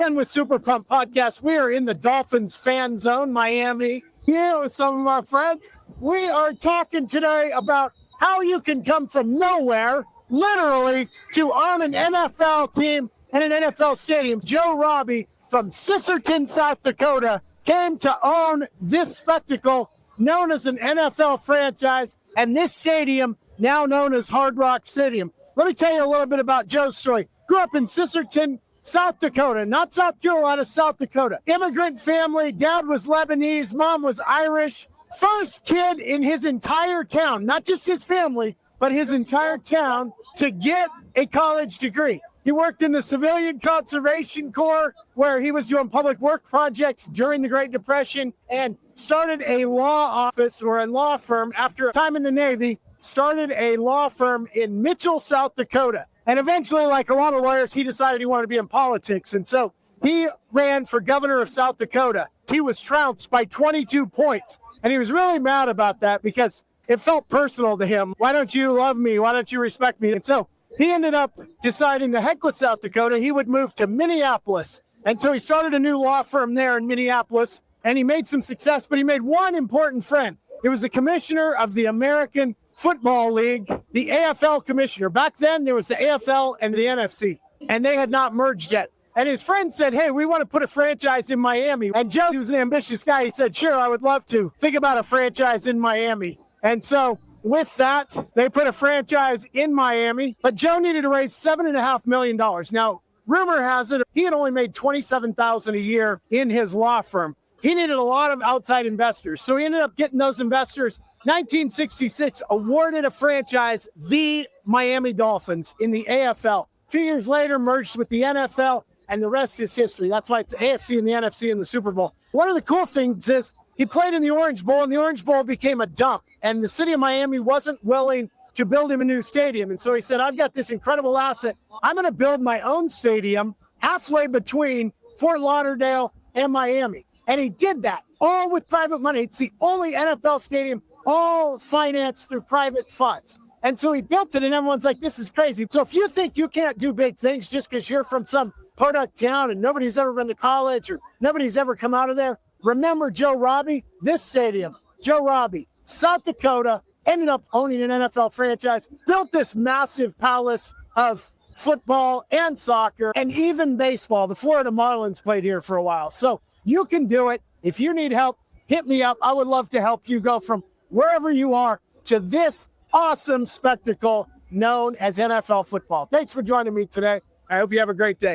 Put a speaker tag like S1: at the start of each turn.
S1: again with SuperPumped Podcast. We are in the Dolphins Fan Zone, Miami, here with some of our friends. We are talking today about how you can come from nowhere, literally, to own an NFL team and an NFL stadium. Robbie from Sisseton, South Dakota, came to own this spectacle known as an NFL franchise, and this stadium now known as Hard Rock Stadium. Let me tell you a little bit about Joe's story. Grew up in Sisseton, South Dakota, not South Carolina, South Dakota. Immigrant family, dad was Lebanese, mom was Irish. First kid in his entire town, not just his family, but his entire town, to get a college degree. He worked in the Civilian Conservation Corps, where he was doing public work projects during the Great Depression, and started a law office or a law firm after time in the Navy, started a law firm in Mitchell, South Dakota. And eventually, like a lot of lawyers, he decided he wanted to be in politics. And so he ran for governor of South Dakota. He was trounced by 22 points. And he was really mad about that because it felt personal to him. Why don't you love me? Why don't you respect me? And so he ended up deciding to heck with South Dakota. He would move to Minneapolis. And so he started a new law firm there in Minneapolis. And he made some success, but he made one important friend. It was the commissioner of the American Football League, the AFL commissioner. Back then, there was the AFL and the NFC, and they had not merged yet. And his friend said, hey, we want to put a franchise in Miami. And Joe, he was an ambitious guy. He said, sure, I would love to. Think about a franchise in Miami. And so with that, they put a franchise in Miami. But Joe needed to raise $7.5 million. Now, rumor has it, he had only made $27,000 a year in his law firm. He needed a lot of outside investors. So he ended up getting those investors. 1966, awarded a franchise, the Miami Dolphins, in the AFL. 2 years later, merged with the NFL, and the rest is history. That's why it's the AFC and the NFC in the Super Bowl. One of the cool things is he played in the Orange Bowl, and the Orange Bowl became a dump. And the city of Miami wasn't willing to build him a new stadium. And so he said, I've got this incredible asset. I'm going to build my own stadium halfway between Fort Lauderdale and Miami. And he did that, all with private money. It's the only NFL stadium all financed through private funds. And so he built it, and everyone's like, this is crazy. So if you think you can't do big things just because you're from some podunk town and nobody's ever been to college or nobody's ever come out of there, remember Joe Robbie? This stadium, Joe Robbie, South Dakota, ended up owning an NFL franchise, built this massive palace of football and soccer and even baseball. The Florida Marlins played here for a while. So you can do it. If you need help, hit me up. I would love to help you go from wherever you are to this awesome spectacle known as NFL football. Thanks for joining me today. I hope you have a great day.